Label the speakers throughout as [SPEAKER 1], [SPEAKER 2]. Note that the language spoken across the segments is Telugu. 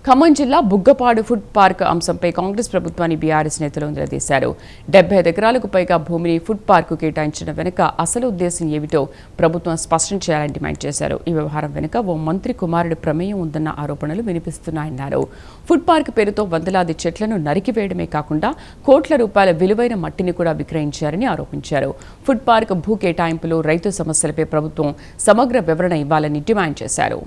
[SPEAKER 1] ఖమ్మం జిల్లా బుగ్గపాడు ఫుడ్ పార్క్ అంశంపై కాంగ్రెస్ ప్రభుత్వాన్ని బీఆర్ఎస్ నేతలు నిలదీశారు. 75 ఎకరాలకు పైగా భూమిని ఫుడ్ పార్కు కేటాయించిన వెనుక అసలు ఉద్దేశం ఏమిటో ప్రభుత్వం స్పష్టం చేయాలని డిమాండ్ చేశారు. ఈ వ్యవహారం వెనుక ఓ మంత్రి కుమారుడి ప్రమేయం ఉందన్న ఆరోపణలు వినిపిస్తున్నాయన్నారు. ఫుడ్ పార్క్ పేరుతో వందలాది చెట్లను నరికివేయడమే కాకుండా కోట్ల రూపాయల విలువైన మట్టిని కూడా విక్రయించారని ఆరోపించారు. ఫుడ్ పార్క్ భూ కేటాయింపులో రైతు సమస్యలపై ప్రభుత్వం సమగ్ర వివరణ ఇవ్వాలని డిమాండ్ చేశారు.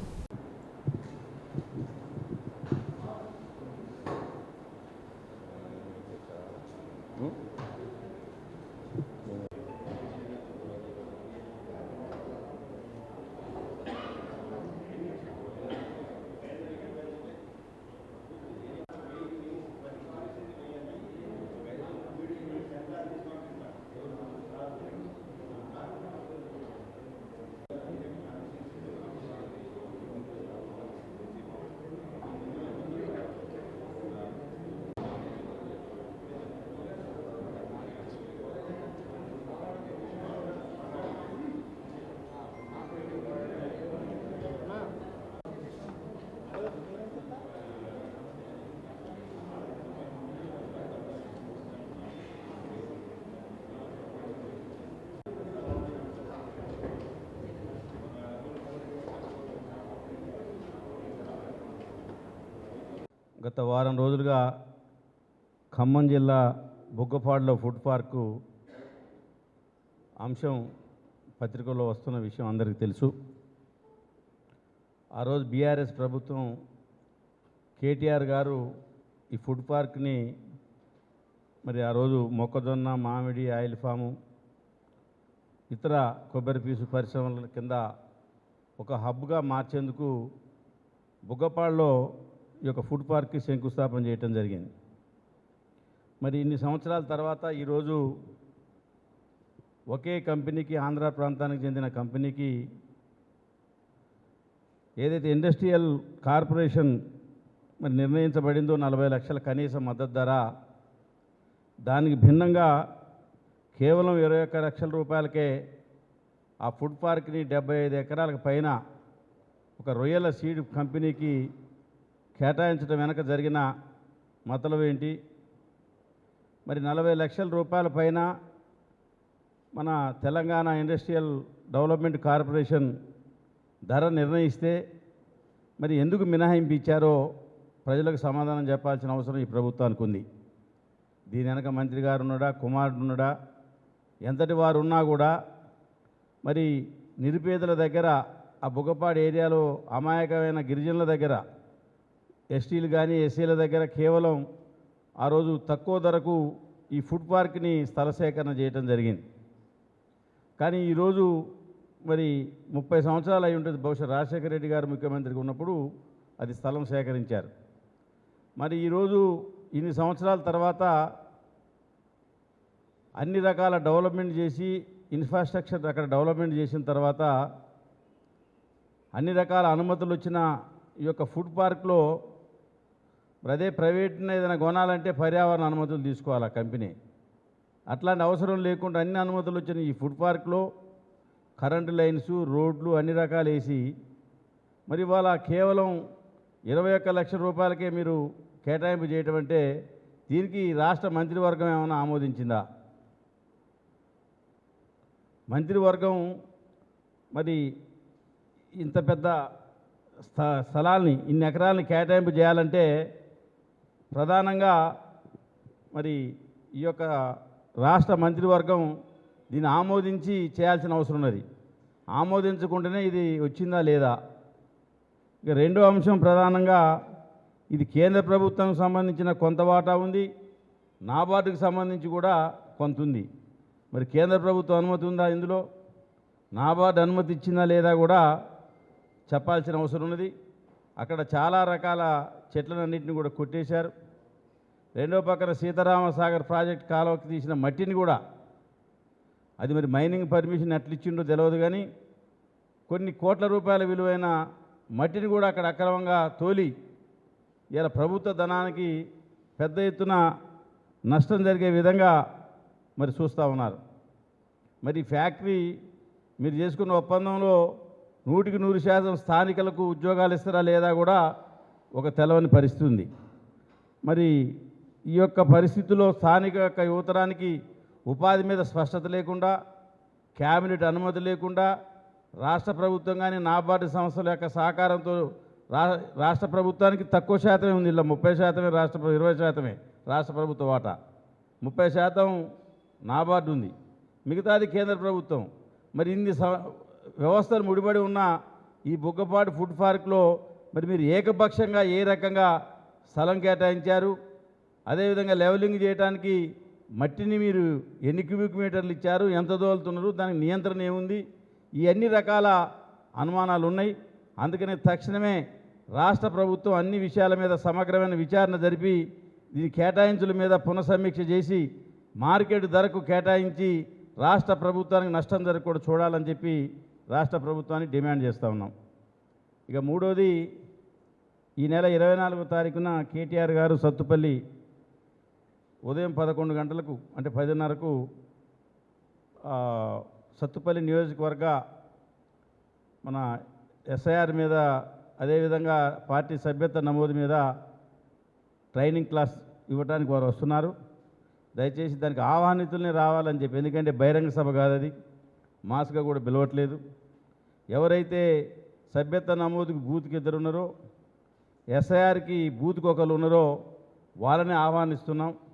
[SPEAKER 2] గత వారం రోజులుగా ఖమ్మం జిల్లా బుగ్గపాడులో ఫుడ్ పార్కు అంశం పత్రికల్లో వస్తున్న విషయం అందరికీ తెలుసు. ఆ రోజు బీఆర్ఎస్ ప్రభుత్వం కేటీఆర్ గారు ఈ ఫుడ్ పార్క్ని మరి ఆ రోజు మొక్కజొన్న, మామిడి, ఆయిల్ ఫాము, ఇతర కొబ్బరి పీసు పరిశ్రమల కింద ఒక హబ్గా మార్చేందుకు బుగ్గపాడులో ఈ యొక్క ఫుడ్ పార్క్కి శంకుస్థాపన చేయటం జరిగింది. మరి ఇన్ని సంవత్సరాల తర్వాత ఈరోజు ఒకే కంపెనీకి, ఆంధ్ర ప్రాంతానికి చెందిన కంపెనీకి ఏదైతే ఇండస్ట్రియల్ కార్పొరేషన్ మరి నిర్ణయించబడిందో 40 లక్షల కనీస మద్దతు ధర, దానికి భిన్నంగా కేవలం 21 లక్షల రూపాయలకే ఆ ఫుడ్ పార్క్ని 75 ఎకరాలకు పైన ఒక రొయ్యల సీడ్ కంపెనీకి కేటాయించడం వెనక జరిగిన మతలబు ఏంటి? మరి 40 లక్షల రూపాయల పైన మన తెలంగాణ ఇండస్ట్రియల్ డెవలప్మెంట్ కార్పొరేషన్ ధర నిర్ణయిస్తే మరి ఎందుకు మినహాయింపు ఇచ్చారో ప్రజలకు సమాధానం చెప్పాల్సిన అవసరం ఈ ప్రభుత్వానికి ఉంది. దీని వెనక మంత్రి గారు ఉన్నాడా, కుమారుడు ఉన్నాడా, ఎంతటి వారు ఉన్నా కూడా మరి నిరుపేదల దగ్గర, ఆ బుగ్గపాడు ఏరియాలో అమాయకమైన గిరిజనుల దగ్గర, ఎస్టీలు కానీ ఎస్సీల దగ్గర కేవలం ఆ రోజు తక్కువ ధరకు ఈ ఫుడ్ పార్క్ని స్థల సేకరణ చేయడం జరిగింది. కానీ ఈరోజు మరి 30 సంవత్సరాలు అయి ఉంటుంది, బహుశా రాజశేఖర రెడ్డి గారు ముఖ్యమంత్రిగా ఉన్నప్పుడు అది స్థలం సేకరించారు. మరి ఈరోజు ఇన్ని సంవత్సరాల తర్వాత అన్ని రకాల డెవలప్మెంట్ చేసి, ఇన్ఫ్రాస్ట్రక్చర్ అక్కడ డెవలప్మెంట్ చేసిన తర్వాత అన్ని రకాల అనుమతులు వచ్చిన ఈ యొక్క ఫుడ్ పార్క్లో మరి అదే ప్రైవేట్ని ఏదైనా కొనాలంటే పర్యావరణ అనుమతులు తీసుకోవాలి ఆ కంపెనీ. అట్లాంటి అవసరం లేకుండా అన్ని అనుమతులు వచ్చిన ఈ ఫుడ్ పార్క్లో కరెంటు లైన్స్, రోడ్లు అన్ని రకాలు వేసి మరి ఇవాళ కేవలం 21 లక్షల రూపాయలకే మీరు కేటాయింపు చేయటం అంటే దీనికి రాష్ట్ర మంత్రివర్గం ఏమైనా ఆమోదించిందా? మంత్రివర్గం మరి ఇంత పెద్ద స్థలాల్ని, ఇన్ని ఎకరాలని కేటాయింపు చేయాలంటే ప్రధానంగా మరి ఈ యొక్క రాష్ట్ర మంత్రివర్గం దీన్ని ఆమోదించి చేయాల్సిన అవసరం ఉన్నది. ఆమోదించకుండానే ఇది వచ్చిందా లేదా? ఇక రెండో అంశం ప్రధానంగా ఇది కేంద్ర ప్రభుత్వానికి సంబంధించిన కొంత వాటా ఉంది, నాబార్డుకు సంబంధించి కూడా కొంత ఉంది. మరి కేంద్ర ప్రభుత్వం అనుమతి ఉందా ఇందులో? నాబార్డు అనుమతి ఇచ్చిందా లేదా కూడా చెప్పాల్సిన అవసరం ఉన్నది. అక్కడ చాలా రకాల చెట్లన్నింటినీ కూడా కొట్టేశారు. రెండో పక్కన సీతారామసాగర్ ప్రాజెక్ట్ కాలువకి తీసిన మట్టిని కూడా, అది మరి మైనింగ్ పర్మిషన్ ఎట్లా ఇచ్చిండో తెలియదు, కానీ కొన్ని కోట్ల రూపాయల విలువైన మట్టిని కూడా అక్కడ అక్రమంగా తోలి ఇలా ప్రభుత్వ ధనానికి పెద్ద ఎత్తున నష్టం జరిగే విధంగా మరి చూస్తూ ఉన్నారు. మరి ఫ్యాక్టరీ మీరు చేసుకున్న ఒప్పందంలో 100% స్థానికులకు ఉద్యోగాలు ఇస్తారా లేదా కూడా ఒక తెలవని పరిస్థితి ఉంది. మరి ఈ యొక్క పరిస్థితిలో స్థానిక యొక్క యువతరానికి ఉపాధి మీద స్పష్టత లేకుండా, క్యాబినెట్ అనుమతి లేకుండా, రాష్ట్ర ప్రభుత్వం కానీ నాబార్డు సంస్థల యొక్క సహకారంతో రాష్ట్ర ప్రభుత్వానికి తక్కువ శాతమే ఉంది. ఇలా 30% రాష్ట్ర 20% రాష్ట్ర ప్రభుత్వ వాటా, 30% నాబార్డు ఉంది, మిగతాది కేంద్ర ప్రభుత్వం. మరి ఇన్ని వ్యవస్థలు ముడిపడి ఉన్న ఈ బుగ్గపాడు ఫుడ్ పార్క్లో మరి మీరు ఏకపక్షంగా ఏ రకంగా స్థలం కేటాయించారు, అదేవిధంగా లెవెలింగ్ చేయడానికి మట్టిని మీరు ఎన్ని క్యూబిక్ మీటర్లు ఇచ్చారు, ఎంత దోలుతున్నారు, దానికి నియంత్రణ ఏముంది, ఈ అన్ని రకాల అనుమానాలు ఉన్నాయి. అందుకనే తక్షణమే రాష్ట్ర ప్రభుత్వం అన్ని విషయాల మీద సమగ్రమైన విచారణ జరిపి దీని కేటాయించుల మీద పునఃసమీక్ష చేసి మార్కెట్ ధరకు కేటాయించి రాష్ట్ర ప్రభుత్వానికి నష్టం జరగకుండా చూడాలని చెప్పి రాష్ట్ర ప్రభుత్వాన్ని డిమాండ్ చేస్తూ ఉన్నాం. ఇక మూడోది, ఈ నెల 24వ తారీఖున కేటీఆర్ గారు సత్తుపల్లి ఉదయం 11 గంటలకు అంటే 10:30కు సత్తుపల్లి నియోజకవర్గ మన ఎస్ఐఆర్ మీద, అదేవిధంగా పార్టీ సభ్యత్వ నమోదు మీద ట్రైనింగ్ క్లాస్ ఇవ్వడానికి వారు వస్తున్నారు. దయచేసి దానికి ఆహ్వానితుల్ని రావాలని చెప్పి, ఎందుకంటే బహిరంగ సభ కాదు, అది మాస్గా కూడా పిలవట్లేదు. ఎవరైతే సభ్యత్వ నమోదుకి బూత్కి ఇద్దరు ఉన్నారో, ఎస్ఐఆర్కి బూత్కి ఒకరు ఉన్నారో వాళ్ళని ఆహ్వానిస్తున్నాం.